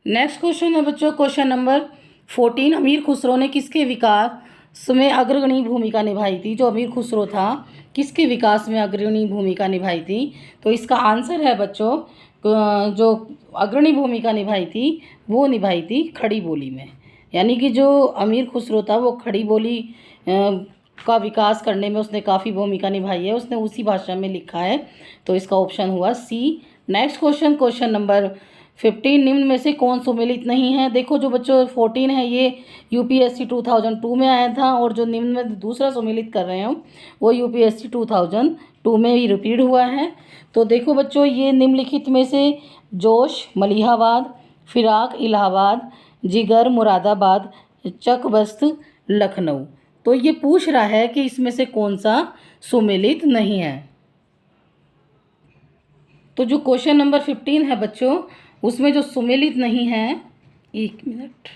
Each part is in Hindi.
नेक्स्ट क्वेश्चन है बच्चों, क्वेश्चन नंबर 14। अमीर खुसरो ने किसके विकास में अग्रणी भूमिका निभाई थी? जो अमीर खुसरो था किसके विकास में अग्रणी भूमिका निभाई थी? तो इसका आंसर है बच्चों, जो अग्रणी भूमिका निभाई थी वो निभाई थी खड़ी बोली में। यानी कि जो अमीर खुसरो था वो खड़ी बोली का विकास करने में उसने काफ़ी भूमिका निभाई है, उसने उसी भाषा में लिखा है। तो इसका ऑप्शन हुआ C. Next question, question number 15। निम्न में से कौन सुमेलित नहीं है? देखो जो बच्चों 14 है ये यूपीएससी 2002 में आया था, और जो निम्न में दूसरा सुमेलित कर रहे हैं वो यूपीएससी 2002 में ही रिपीट हुआ है। तो देखो बच्चों, ये निम्नलिखित में से जोश मलिहाबाद, फिराक इलाहाबाद, जिगर मुरादाबाद, चकबस्त लखनऊ। तो ये पूछ रहा है कि इसमें से कौन सा सुमेलित नहीं है। तो जो क्वेश्चन नंबर 15 है बच्चों, उसमें जो सुमेलित नहीं है, एक मिनट,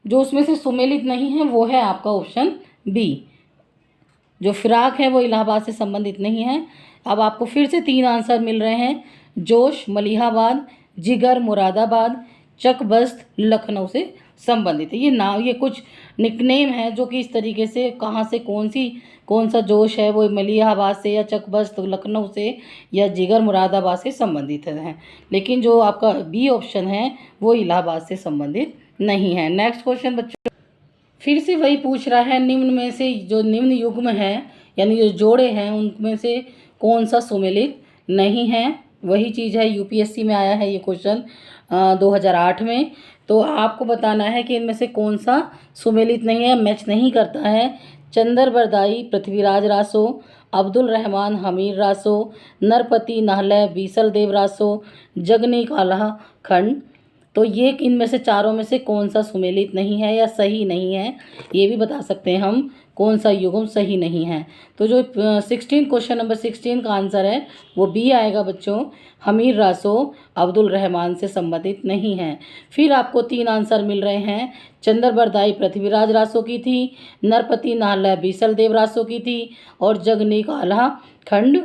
जो उसमें से सुमेलित नहीं है वो है आपका ऑप्शन बी। जो फिराक है वो इलाहाबाद से संबंधित नहीं है। अब आपको फिर से 3 आंसर मिल रहे हैं, जोश मलिहाबाद, जिगर मुरादाबाद, चकबस्त लखनऊ से संबंधित है। ये नाम, ये कुछ निकनेम है जो कि इस तरीके से कहाँ से कौन सा जोश है वो मलिहाबाद से या चकबस्त लखनऊ से या जिगर मुरादाबाद से संबंधित है। लेकिन जो आपका बी ऑप्शन है वो इलाहाबाद से संबंधित नहीं है। नेक्स्ट क्वेश्चन बच्चों, फिर से वही पूछ रहा है, निम्न में से जो निम्न युग्म है यानी जो जोड़े हैं उनमें से कौन सा सुमेलित नहीं है? वही चीज़ है, यूपीएससी में आया है ये क्वेश्चन 2008 में। तो आपको बताना है कि इनमें से कौन सा सुमेलित नहीं है, मैच नहीं करता है। चंदर बरदाई पृथ्वीराज रासो, अब्दुल रहमान हमीर रासो, नरपति नाहले बीसल देव रासो, जगनी काला खंड। तो ये इनमें से चारों में से कौन सा सुमेलित नहीं है या सही नहीं है, ये भी बता सकते हैं हम कौन सा युग्म सही नहीं है। तो जो 16 क्वेश्चन नंबर 16 का आंसर है वो बी आएगा बच्चों, हमीर रासो अब्दुल रहमान से संबंधित नहीं है। फिर आपको 3 आंसर मिल रहे हैं, चंदर बरदाई पृथ्वीराज रासो की थी, नरपति नाहला बीसल देव रासो की थी, और जगनी काला खंड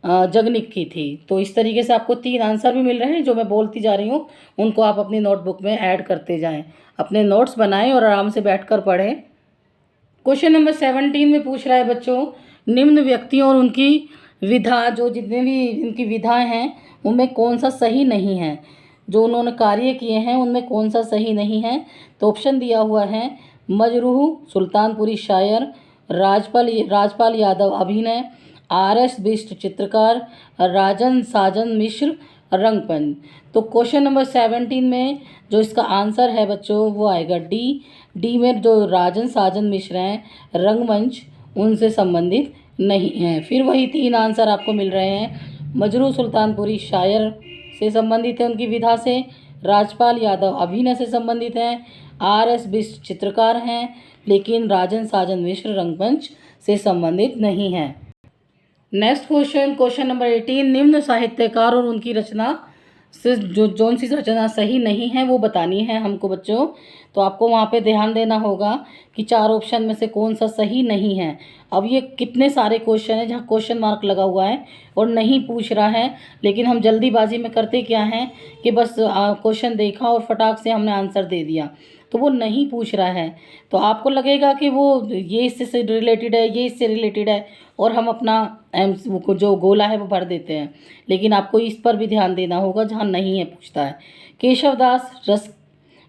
जगनिक की थी। तो इस तरीके से आपको 3 आंसर भी मिल रहे हैं। जो मैं बोलती जा रही हूँ उनको आप अपनी नोटबुक में ऐड करते जाएं, अपने नोट्स बनाएं और आराम से बैठकर पढ़ें। क्वेश्चन नंबर 17 में पूछ रहा है बच्चों, निम्न व्यक्तियों और उनकी विधा, जो जितने भी इनकी विधाएं हैं उनमें कौन सा सही नहीं है? जो उन्होंने कार्य किए हैं उनमें कौन सा सही नहीं है? तो ऑप्शन दिया हुआ है, मजरूह सुल्तानपुरी शायर, राजपाल यादव अभिनय, आर.एस. बिष्ट चित्रकार, राजन साजन मिश्र रंगमंच। तो क्वेश्चन नंबर 17 में जो इसका आंसर है बच्चों वो आएगा डी में जो राजन साजन मिश्र हैं रंगमंच उनसे संबंधित नहीं है। फिर वही 3 आंसर आपको मिल रहे हैं, मजरूह सुल्तानपुरी शायर से संबंधित है उनकी विधा से, राजपाल यादव अभिनय से संबंधित हैं, आर.एस. बिष्ट चित्रकार हैं, लेकिन राजन साजन मिश्र रंगमंच से संबंधित नहीं है। Next question, question number 18। निम्न साहित्यकार और उनकी रचना से जो सी रचना सही नहीं है वो बतानी है हमको बच्चों। तो आपको वहाँ पे ध्यान देना होगा कि 4 ऑप्शन में से कौन सा सही नहीं है। अब ये कितने सारे क्वेश्चन हैं जहाँ क्वेश्चन मार्क लगा हुआ है और नहीं पूछ रहा है, लेकिन हम जल्दीबाजी में करते क्या हैं कि बस क्वेश्चन देखा और फटाक से हमने आंसर दे दिया, तो वो नहीं पूछ रहा है। तो आपको लगेगा कि वो ये इससे रिलेटेड है, ये इससे रिलेटेड है, और हम अपना जो गोला है वो भर देते हैं। लेकिन आपको इस पर भी ध्यान देना होगा जहाँ नहीं है पूछता है। केशवदास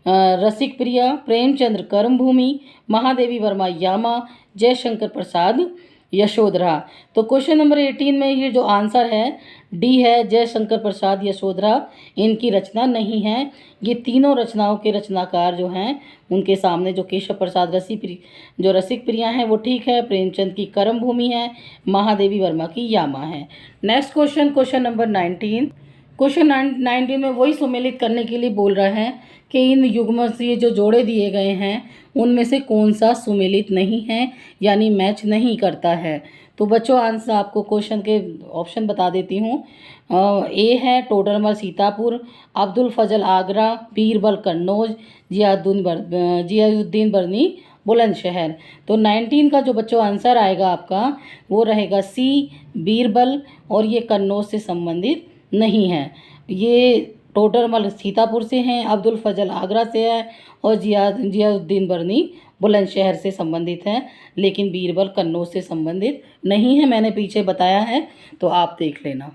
रसिक प्रिया, प्रेमचंद्र कर्मभूमि, महादेवी वर्मा यामा, जयशंकर प्रसाद यशोधरा। तो क्वेश्चन नंबर 18 में ये जो आंसर है डी है, जयशंकर प्रसाद यशोधरा इनकी रचना नहीं है। ये तीनों रचनाओं के रचनाकार जो हैं उनके सामने जो केशव प्रसाद रसिक प्रिया हैं वो ठीक है, प्रेमचंद की कर्मभूमि है, महादेवी वर्मा की यामा है। Next question, question number 19। Question 19 में वही सुमेलित करने के लिए बोल रहा है कि इन युग्म से जो जोड़े दिए गए हैं उनमें से कौन सा सुमेलित नहीं है यानी मैच नहीं करता है। तो बच्चों आंसर आपको क्वेश्चन के ऑप्शन बता देती हूँ। ए है टोडरमल सीतापुर, अब्दुल फजल आगरा, बीरबल कन्नौज, जियाउद्दीन बरनी बुलंदशहर। तो 19 का जो बच्चों आंसर आएगा आपका वो रहेगा सी बीरबल, और ये कन्नौज से संबंधित नहीं है। ये टोडरमल सीतापुर से हैं, अब्दुल फजल आगरा से है और जियाउद्दीन बरनी बुलंदशहर से संबंधित हैं, लेकिन बीरबल कन्नौज से संबंधित नहीं है। मैंने पीछे बताया है तो आप देख लेना।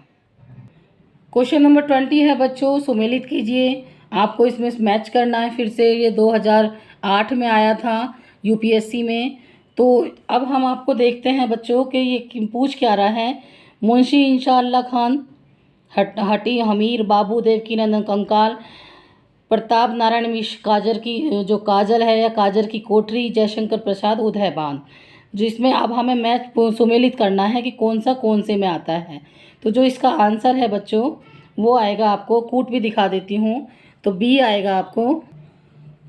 क्वेश्चन नंबर 20 है बच्चों, सुमेलित कीजिए। आपको इसमें मैच करना है। फिर से ये 2008 में आया था यूपीएससी में। तो अब हम आपको देखते हैं बच्चों कि ये पूछ क्या रहा है। मुंशी इंशाअल्लाह खान, हटी हमीर, बाबू देवकीनंदन कंकाल, प्रताप नारायण मिश्र, काजर की जो काजल है या काजर की कोठरी, जयशंकर प्रसाद, उदयभान, जिसमें अब हमें मैच सुमेलित करना है कि कौन सा कौन से में आता है। तो जो इसका आंसर है बच्चों वो आएगा, आपको कूट भी दिखा देती हूँ, तो बी आएगा। आपको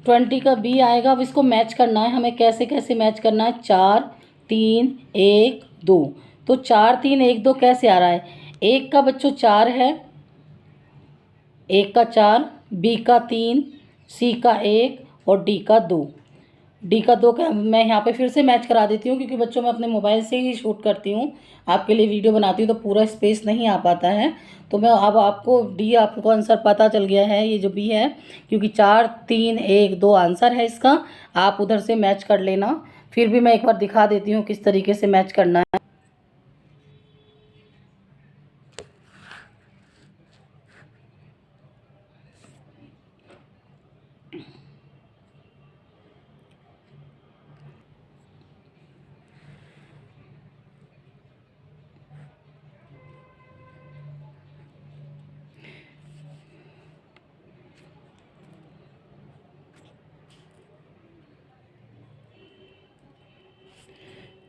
20 का बी आएगा। अब इसको मैच करना है हमें। कैसे कैसे मैच करना है? 4 3 1 2। तो 4 3 1 2 कैसे आ रहा है? एक का बच्चों 4 है, एक का 4, बी का 3, सी का 1 और डी का 2। डी का 2 का मैं यहाँ पे फिर से मैच करा देती हूँ, क्योंकि बच्चों मैं अपने मोबाइल से ही शूट करती हूँ, आपके लिए वीडियो बनाती हूँ तो पूरा स्पेस नहीं आ पाता है। तो मैं अब आपको डी, आपको आंसर पता चल गया है, ये जो बी है, क्योंकि 4 3 1 2 आंसर है इसका। आप उधर से मैच कर लेना। फिर भी मैं एक बार दिखा देती हूँ किस तरीके से मैच करना है।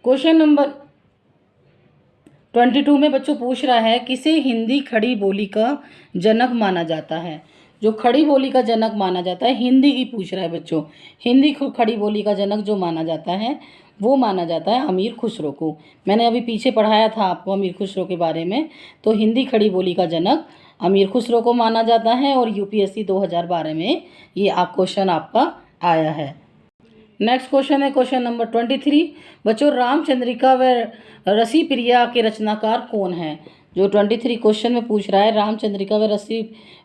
क्वेश्चन नंबर 22 में बच्चों पूछ रहा है, किसे हिंदी खड़ी बोली का जनक माना जाता है? जो खड़ी बोली का जनक माना जाता है, हिंदी की पूछ रहा है बच्चों। हिंदी खड़ी बोली का जनक जो माना जाता है वो माना जाता है अमीर खुसरो को। मैंने अभी पीछे पढ़ाया था आपको अमीर खुसरो के बारे में। तो हिंदी खड़ी बोली का जनक अमीर खुसरो को माना जाता है, और यूपीएससी 2012 में ये क्वेश्चन आपका आया है। नेक्स्ट क्वेश्चन है क्वेश्चन नंबर 23 बच्चों, रामचंद्रिका व रसी प्रिया के रचनाकार कौन हैं? जो 23 क्वेश्चन में पूछ रहा है, रामचंद्रिका व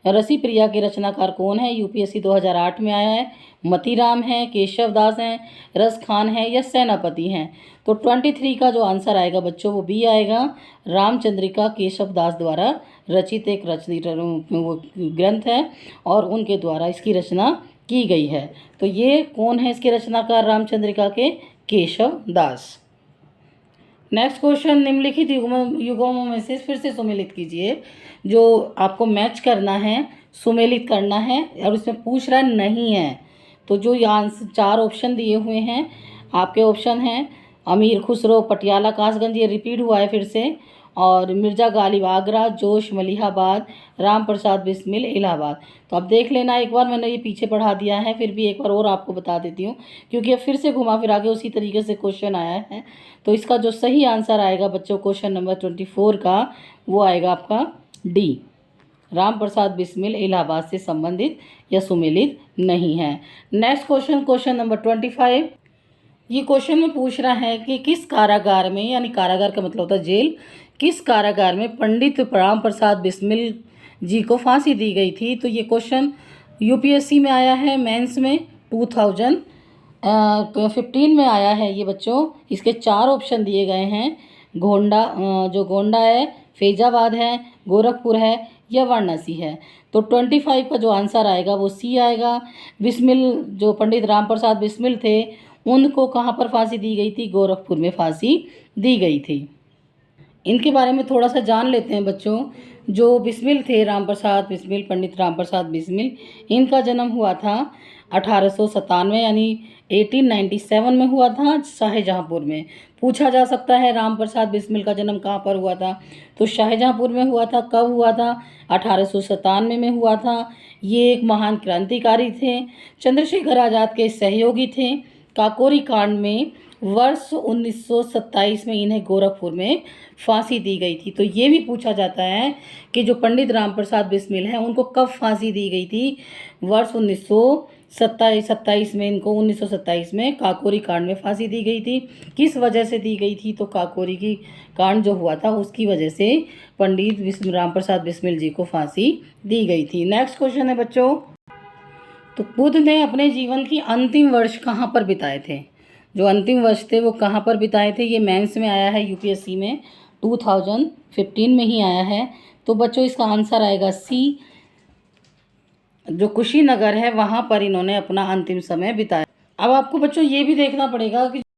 रसी प्रिया के रचनाकार कौन है? यूपीएससी 2008 में आया है। मतीराम है, केशव दास हैं, रस खान है या सेनापति हैं? तो 23 का जो आंसर आएगा बच्चों वो बी आएगा। रामचंद्रिका केशव दास द्वारा रचित एक ग्रंथ है और उनके द्वारा इसकी रचना की गई है। तो ये कौन है इसके रचनाकार? रामचंद्रिका के केशव दास। नेक्स्ट क्वेश्चन, निम्नलिखित युगों में से फिर से सुमेलित कीजिए। जो आपको मैच करना है, सुमेलित करना है, और इसमें पूछ रहा नहीं है। तो जो ये आंसर 4 ऑप्शन दिए हुए हैं आपके ऑप्शन हैं अमीर खुसरो पटियाला कासगंज, ये रिपीट हुआ है फिर से, और मिर्ज़ा गालिब आगरा, जोश मलिहाबाद, राम प्रसाद बिस्मिल इलाहाबाद। तो अब देख लेना एक बार, मैंने ये पीछे पढ़ा दिया है, फिर भी एक बार और आपको बता देती हूँ, क्योंकि अब फिर से घुमा फिरा के उसी तरीके से क्वेश्चन आया है। तो इसका जो सही आंसर आएगा बच्चों क्वेश्चन नंबर 24 का, वो आएगा आपका डी, राम प्रसाद बिस्मिल इलाहाबाद से संबंधित या सुमेलित नहीं है। नेक्स्ट क्वेश्चन, क्वेश्चन नंबर 25, ये क्वेश्चन में पूछ रहा है कि किस कारागार में, यानी कारागार का मतलब होता है जेल, किस कारागार में पंडित राम प्रसाद बिस्मिल जी को फांसी दी गई थी? तो ये क्वेश्चन यूपीएससी में आया है, मेंस में 2015 में आया है ये बच्चों। इसके 4 ऑप्शन दिए गए हैं, गोंडा, जो गोंडा है, फैजाबाद है, गोरखपुर है या वाराणसी है। तो 25 का जो आंसर आएगा वो सी आएगा। बिस्मिल, जो पंडित राम प्रसाद बिस्मिल थे, उनको कहाँ पर फांसी दी गई थी? गोरखपुर में फांसी दी गई थी। इनके बारे में थोड़ा सा जान लेते हैं बच्चों। जो बिस्मिल थे, राम प्रसाद बिस्मिल, पंडित राम प्रसाद बिस्मिल, इनका जन्म हुआ था 1897 यानी 1897 में हुआ था शाहजहाँपुर में। पूछा जा सकता है राम प्रसाद बिस्मिल का जन्म कहाँ पर हुआ था? तो शाहजहाँपुर में हुआ था। कब हुआ था? 1897 में हुआ था। ये एक महान क्रांतिकारी थे, चंद्रशेखर आज़ाद के सहयोगी थे, काकोरी कांड में वर्ष 1927 में इन्हें गोरखपुर में फांसी दी गई थी। तो ये भी पूछा जाता है कि जो पंडित राम प्रसाद बिस्मिल हैं उनको कब फांसी दी गई थी? वर्ष 1927 में इनको 1927 में काकोरी कांड में फांसी दी गई थी। किस वजह से दी गई थी? तो काकोरी की कांड जो हुआ था उसकी वजह से पंडित राम प्रसाद बिस्मिल जी को फांसी दी गई थी। नेक्स्ट क्वेश्चन है बच्चों, तो बुद्ध ने अपने जीवन की अंतिम वर्ष कहाँ पर बिताए थे? जो अंतिम वर्ष थे वो कहाँ पर बिताए थे? ये मेंस में आया है, यूपीएससी में 2015 में ही आया है। तो बच्चों इसका आंसर आएगा सी, जो कुशीनगर है वहाँ पर इन्होंने अपना अंतिम समय बिताया। अब आपको बच्चों ये भी देखना पड़ेगा कि